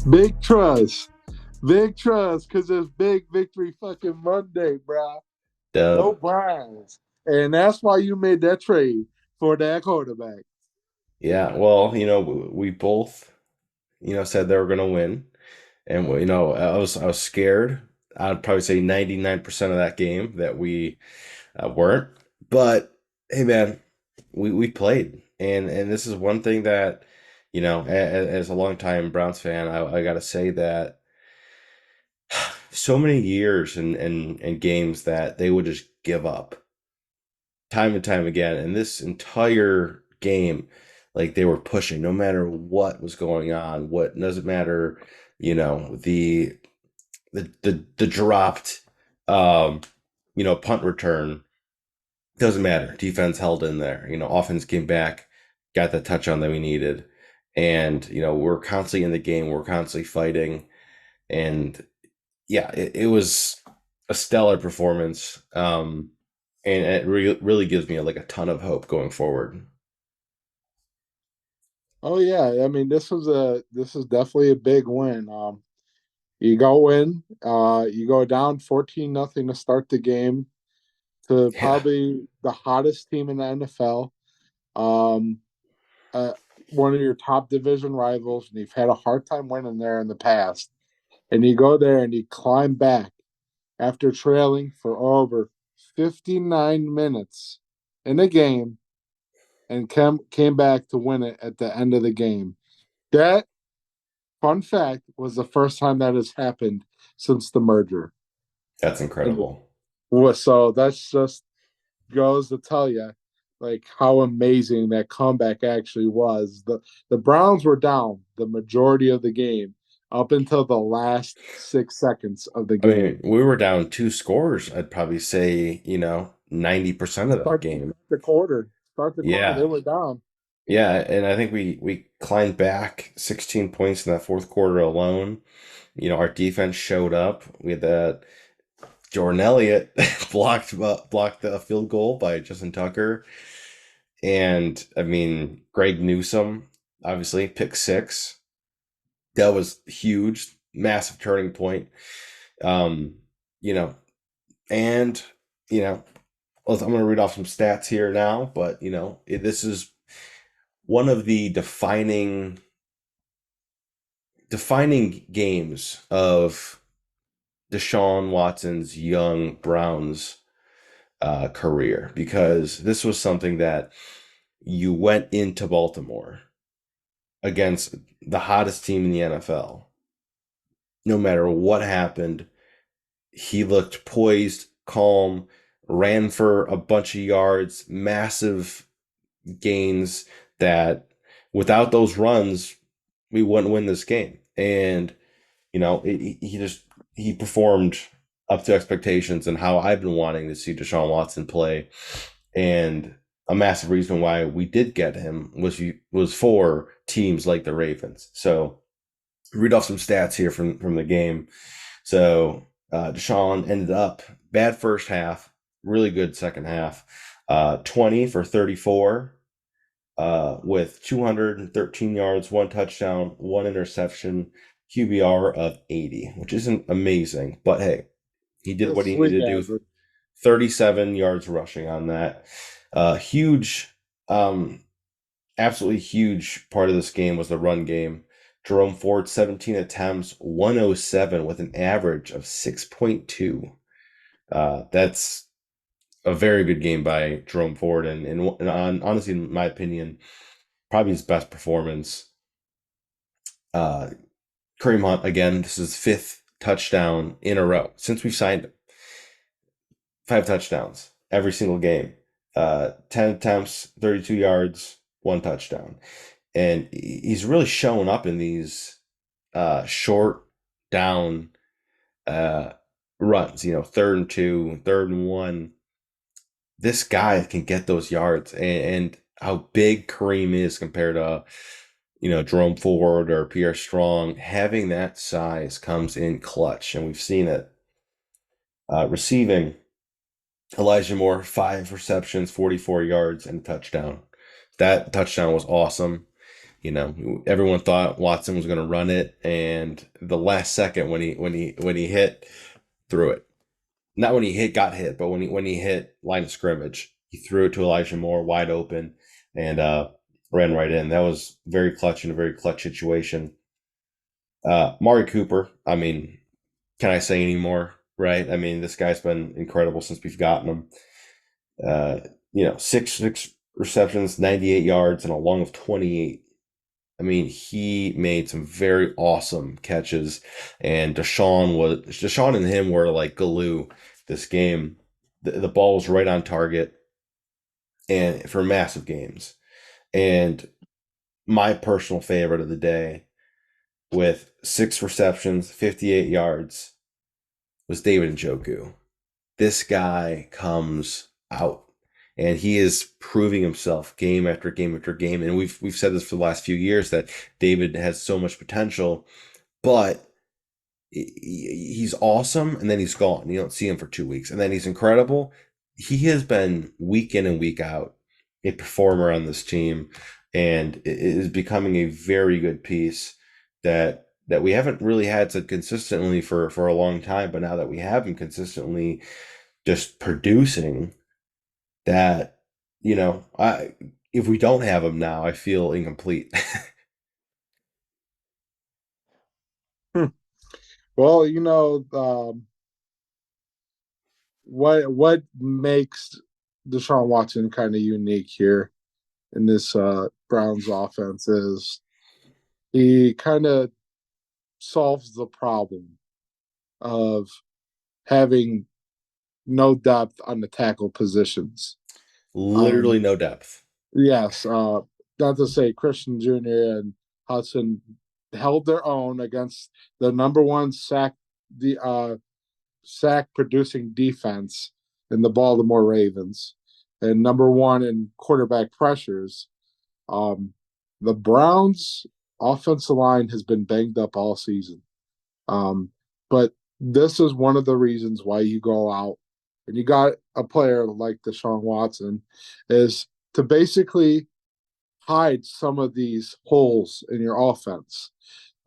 Big trust. Big trust, because it's big victory fucking Monday, bro. Go Dub. Browns. And that's why you made that trade for that quarterback. Yeah, well, we both, said they were going to win. And I was scared. I'd probably say 99% of that game that we weren't. But hey man, we played. And this is one thing that, as a longtime Browns fan, I got to say that so many years and games that they would just give up time and time again. And this entire game, like they were pushing no matter what was going on. What doesn't matter, the dropped punt return doesn't matter. Defense held in there. Offense came back, got the touchdown that we needed. And, we're constantly in the game, we're constantly fighting. And yeah, it was a stellar performance. And it really gives me like a ton of hope going forward. Oh yeah, I mean this is definitely a big win. You go in, you go down 14-0 to start the game to Yeah, probably the hottest team in the NFL. Um, uh, One of your top division rivals, and you've had a hard time winning there in the past. And you go there and you climb back after trailing for over 59 minutes in the game and came back to win it at the end of the game. That, fun fact, was the first time that has happened since the merger. that's And incredible. so that's just goes to tell you like how amazing that comeback actually was. The Browns were down the majority of the game up until the last 6 seconds of the I mean, game. we were down two scores. I'd probably say, 90% of that Start, game. the quarter. Start the quarter. They Yeah. were down. Yeah, and I think we climbed back 16 points in that fourth quarter alone. Our defense showed up. We had that Jordan Elliott blocked the field goal by Justin Tucker. And I mean, Greg Newsome, obviously, pick six. That was huge, massive turning point. Um, you know, and you know, I'm going to read off some stats here now, but this is one of the defining games of Deshaun Watson's young Browns career, because this was something that you went into Baltimore against the hottest team in the NFL. No matter what happened, he looked poised, calm, ran for a bunch of yards, massive gains that without those runs, we wouldn't win this game. And, he performed up to expectations and how I've been wanting to see Deshaun Watson play. And a massive reason why we did get him was for teams like the Ravens. So read off some stats here from the game. So Deshaun ended up bad first half, really good second half. 20 for 34 with 213 yards, one touchdown, one interception, QBR of 80, which isn't amazing, but hey, he did what That's he league needed to do. average. 37 yards rushing on that. Huge, absolutely huge part of this game was the run game. Jerome Ford, 17 attempts, 107 with an average of 6.2. That's a very good game by Jerome Ford, and honestly, in my opinion, probably his best performance. Uh, Kareem Hunt, again, this is fifth touchdown in a row since we've signed him. Five touchdowns every single game. 10 attempts, 32 yards, one touchdown. And he's really showing up in these short down uh, runs, third and two, third and one. This guy can get those yards, and how big Kareem is compared to, Jerome Ford or Pierre Strong, having that size comes in clutch, and we've seen it. Receiving, Elijah Moore, five receptions, 44 yards, and a touchdown. That touchdown was awesome. Everyone thought Watson was going to run it, and the last second when he hit, threw it. Not when he got hit, but when he hit line of scrimmage, he threw it to Elijah Moore wide open, and ran right in. That was very clutch in a very clutch situation. Mari Cooper, I mean, can I say any more? Right? I mean, this guy's been incredible since we've gotten him. Uh, six receptions, 98 yards, and a long of 28. I mean, he made some very awesome catches, and Deshaun and him were like glue this game. The ball was right on target, and for massive games. And my personal favorite of the day, with 6 receptions, 58 yards, was David Njoku. This guy comes out, and he is proving himself game after game after game. And we've said this for the last few years that David has so much potential, but he's awesome, and then he's gone. You don't see him for 2 weeks, and then he's incredible. He has been week in and week out a performer on this team, and it is becoming a very good piece that we haven't really had so consistently for a long time. But now that we have him consistently just producing, that I if we don't have him now, I feel incomplete. Well, what makes Deshaun Watson kind of unique here in this Browns offense is he kind of solves the problem of having no depth on the tackle positions. Literally Um, no depth. yes, not to say Christian Jr. and Hudson held their own against the number one sack producing defense in the Baltimore Ravens and number one in quarterback pressures. Um, the Browns offensive line has been banged up all season. But this is one of the reasons why you go out and you got a player like Deshaun Watson is to basically hide some of these holes in your offense.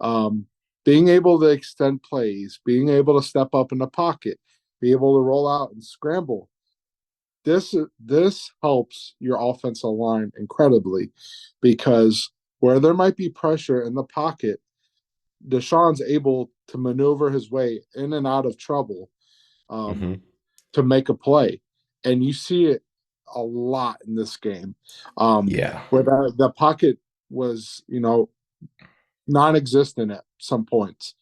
Um, Being able to extend plays, being able to step up in the pocket, be able to roll out and scramble. This helps your offensive line incredibly because where there might be pressure in the pocket, Deshaun's able to maneuver his way in and out of trouble um, Hmm. to make a play, and you see it a lot in this game, Yeah. where the pocket was non-existent at some points,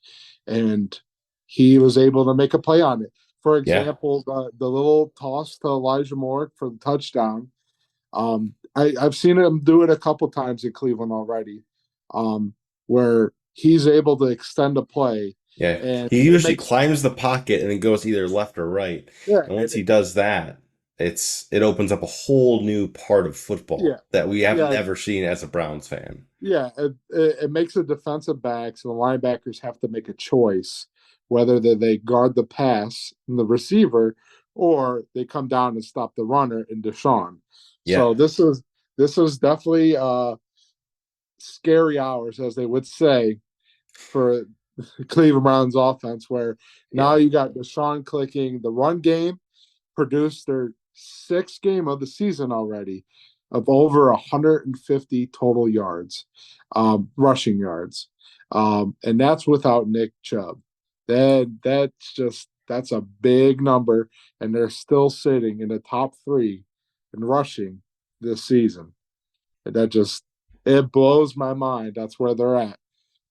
and he was able to make a play on it. For Yeah. example, the little toss to Elijah Moore for the touchdown. I've seen him do it a couple times in Cleveland already, where he's able to extend a play, Yeah. and He it usually makes climbs the pocket and then goes either left or right. yeah, And once he does that, it opens up a whole new part of yeah, football that we have yeah, never seen as a Browns fan. yeah. It makes the defensive backs and the linebackers have to make a choice whether they guard the pass and the receiver or they come down and stop the runner in Deshaun. Yeah. So this is definitely scary hours, as they would say, for Cleveland Browns offense, where now Yeah. you got Deshaun clicking. The run game produced their sixth game of the season already of over 150 total yards, rushing yards. And that's without Nick Chubb. That's a big number, and they're still sitting in the top three in rushing this season. And it blows my mind. That's where they're at.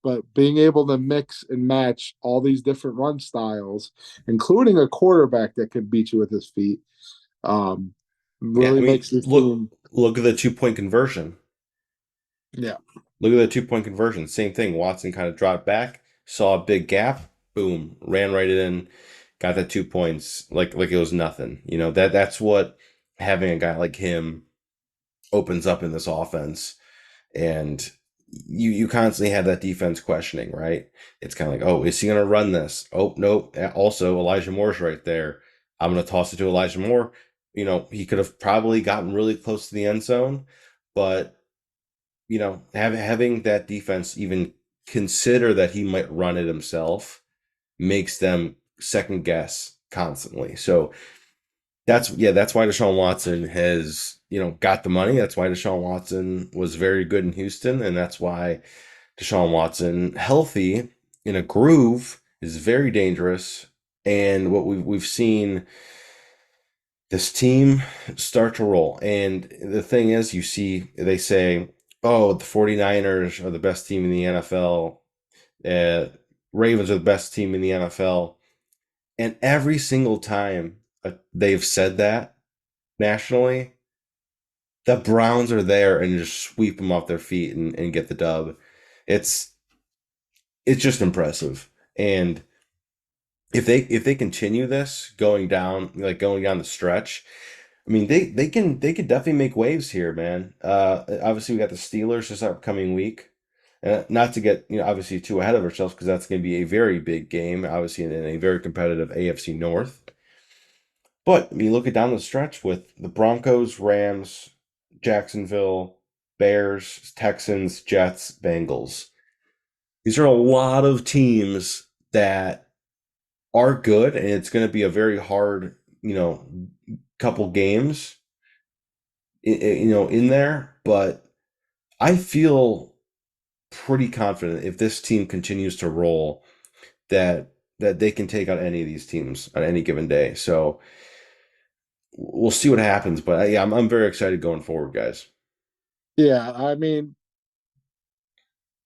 But being able to mix and match all these different run styles, including a quarterback that can beat you with his feet, um, Yeah. I really mean, makes this look team. look at the 2 point conversion. Yeah, Look at the 2 point conversion. Same thing. Watson kind of dropped back, saw a big gap, boom, ran right in, got that 2 points like it was nothing. That's what having a guy like him opens up in this offense. And you constantly have that defense questioning, right? It's kind of like, oh, is he going to run this? Oh, nope. Also, Elijah Moore's right there. I'm going to toss it to Elijah Moore. He could have probably gotten really close to the end zone, but having that defense even consider that he might run it himself makes them second guess constantly. So that's why Deshaun Watson has, got the money. That's why Deshaun Watson was very good in Houston, and that's why Deshaun Watson, healthy in a groove, is very dangerous. And what we've seen this team start to roll. And the thing is, they say, oh, the 49ers are the best team in the NFL. Uh, Ravens are the best team in the NFL. And every single time they've said that nationally, the Browns are there and just sweep them off their feet and get the dub. It's it's just impressive. And if they continue this going down the stretch, I mean they can definitely make waves here, man. Obviously we got the Steelers this upcoming week. Not to get obviously too ahead of ourselves because that's going to be a very big game, obviously in a very competitive AFC North. But I mean, look at down the stretch with the Broncos, Rams, Jacksonville, Bears, Texans, Jets, Bengals. These are a lot of teams that are good, and it's going to be a very hard, couple games, in there. But I feel pretty confident if this team continues to roll that they can take out any of these teams on any given day. So we'll see what happens. But yeah, I'm very excited going forward, guys. Yeah, I mean,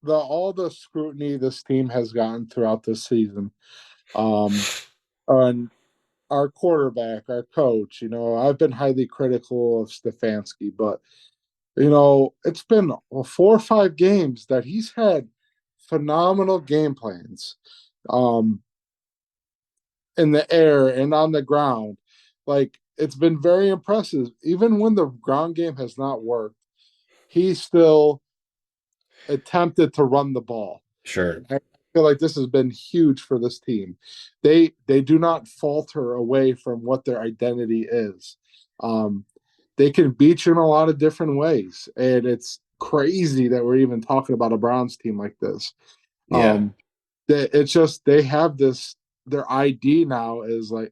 all the scrutiny this team has gotten throughout this season, um, on our quarterback, our coach. I've been highly critical of Stefanski, but it's been 4 or 5 games that he's had phenomenal game plans, um, in the air and on the ground. Like, it's been very impressive. Even when the ground game has not worked, he still attempted to run the ball. Sure. I feel like this has been huge for this team. They do not falter away from what their identity is. Um, they can beat you in a lot of different ways, and it's crazy that we're even talking about a Browns team like this. Yeah. Um, it's just they have this. Their ID now is like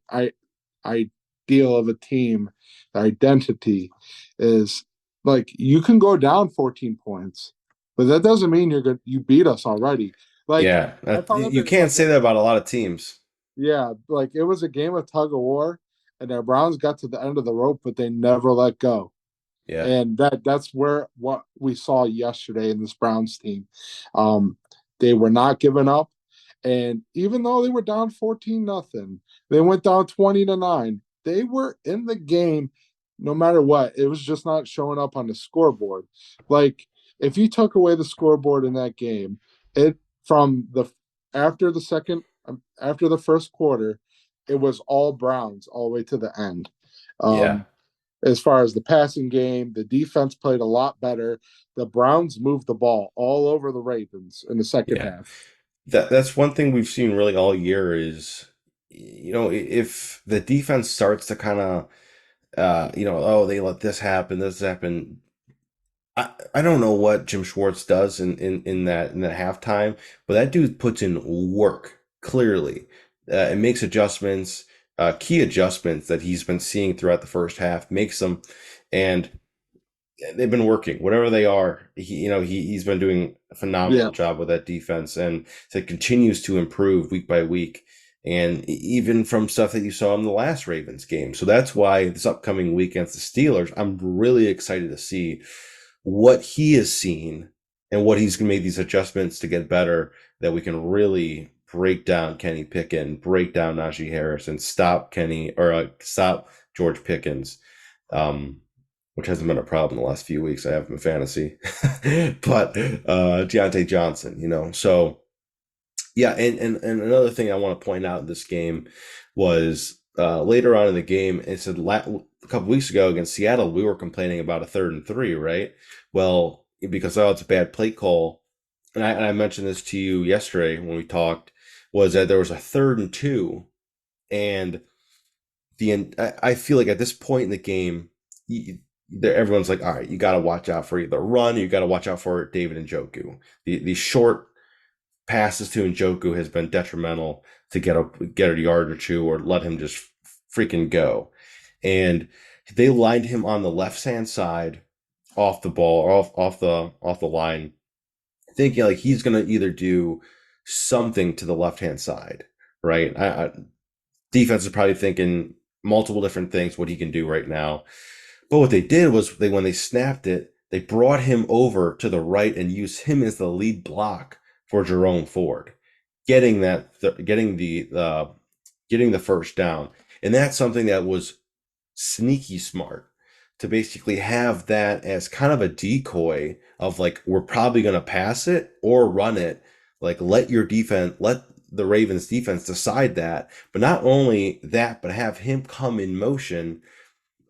ideal of a team. The identity is like you can go down 14 points, but that doesn't mean you're good. You beat us already. Like, Yeah. I thought You it can't like say that about a lot of teams. yeah, like it was a game of tug of war, and the Browns got to the end of the rope, but they never let go. Yeah. And that's where what we saw yesterday in this Browns team. Um, they were not giving up, and even though they were down 14-0, they went down 20-9. They were in the game no matter what. It was just not showing up on the scoreboard. Like, if you took away the scoreboard in that game, it from the after the second after the first quarter, it was all Browns all the way to the end. Yeah. Um, as far as the passing game, the defense played a lot better. The Browns moved the ball all over the Ravens in the second Yeah. half. That's one thing we've seen really all year is, if the defense starts to kind of, oh, they let this happen. I don't know what Jim Schwartz does in that halftime, but that dude puts in work clearly. And makes adjustments, key adjustments that he's been seeing throughout the first half, makes them, and they've been working. Whatever they are, he's been doing a phenomenal Yeah. job with that defense, and so it continues to improve week by week. And even from stuff that you saw in the last Ravens game. So that's why this upcoming week against the Steelers, I'm really excited to see what he has seen and what he's going to make these adjustments to get better, that we can really break down Kenny Pickett, break down Najee Harris, and stop George Pickens, which hasn't been a problem the last few weeks. I have him in fantasy, but Deontay Johnson, so yeah. And another thing I want to point out in this game was later on in the game. It said a couple weeks ago against Seattle, we were complaining about a 3rd and 3, right? Well, because it's a bad play call, and I mentioned this to you yesterday when we talked, was that there was a 3rd and 2, and I feel like at this point in the game, everyone's like, all right, you got to watch out for either run, you got to watch out for David Njoku. The short passes to Njoku has been detrimental to get a yard or two or let him just freaking go. And they lined him on the left hand side off the ball or off the line, thinking like he's gonna either do something to the left hand side, right? Defense is probably thinking multiple different things what he can do right now. But what they did was when they snapped it, they brought him over to the right and used him as the lead block for Jerome Ford, getting the first down. And that's something that was sneaky smart, to basically have that as kind of a decoy of like, we're probably going to pass it or run it. Like, let the Ravens defense decide that. But not only that, but have him come in motion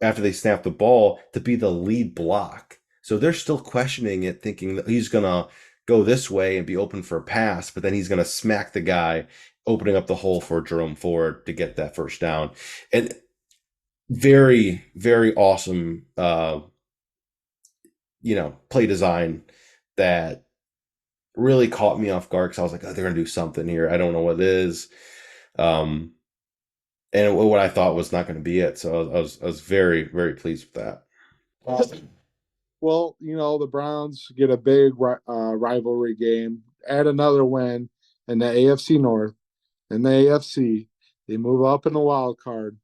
after they snap the ball to be the lead block. So they're still questioning it, thinking that he's going to go this way and be open for a pass, but then he's going to smack the guy, opening up the hole for Jerome Ford to get that first down. And very, very awesome, play design that really caught me off guard, because I was like, oh, they're going to do something here. I don't know what it is. And what I thought was not going to be it. So I was very, very pleased with that. Well, the Browns get a big rivalry game, add another win in the AFC North. In the AFC, they move up in the wild card,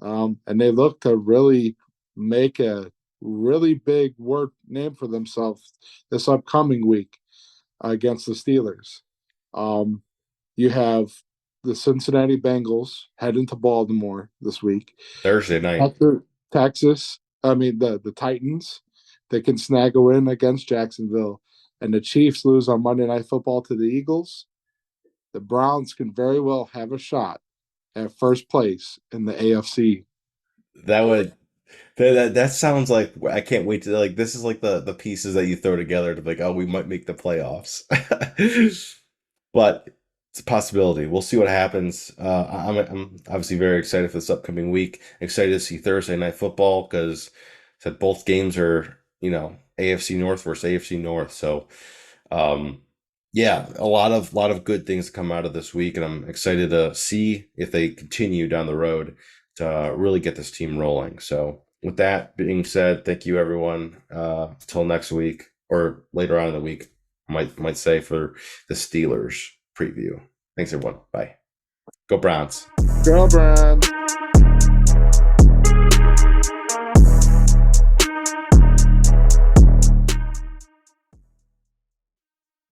and they look to really make a really big name for themselves this upcoming week against the Steelers. You have the Cincinnati Bengals heading to Baltimore this week. Thursday night. After the Titans, they can snag a win against Jacksonville, and the Chiefs lose on Monday Night Football to the Eagles. The Browns can very well have a shot at first place in the AFC. That sounds like, I can't wait to, like, this is like the pieces that you throw together to be like, oh, we might make the playoffs. But it's a possibility. We'll see what happens. I'm obviously very excited for this upcoming week. Excited to see Thursday Night Football, because said both games are, AFC North versus AFC North. So, yeah, a lot of good things to come out of this week, and I'm excited to see if they continue down the road to really get this team rolling. So, with that being said, thank you everyone. Till next week, or later on in the week, might say, for the Steelers preview. Thanks everyone. Bye. Go Browns. Go Browns.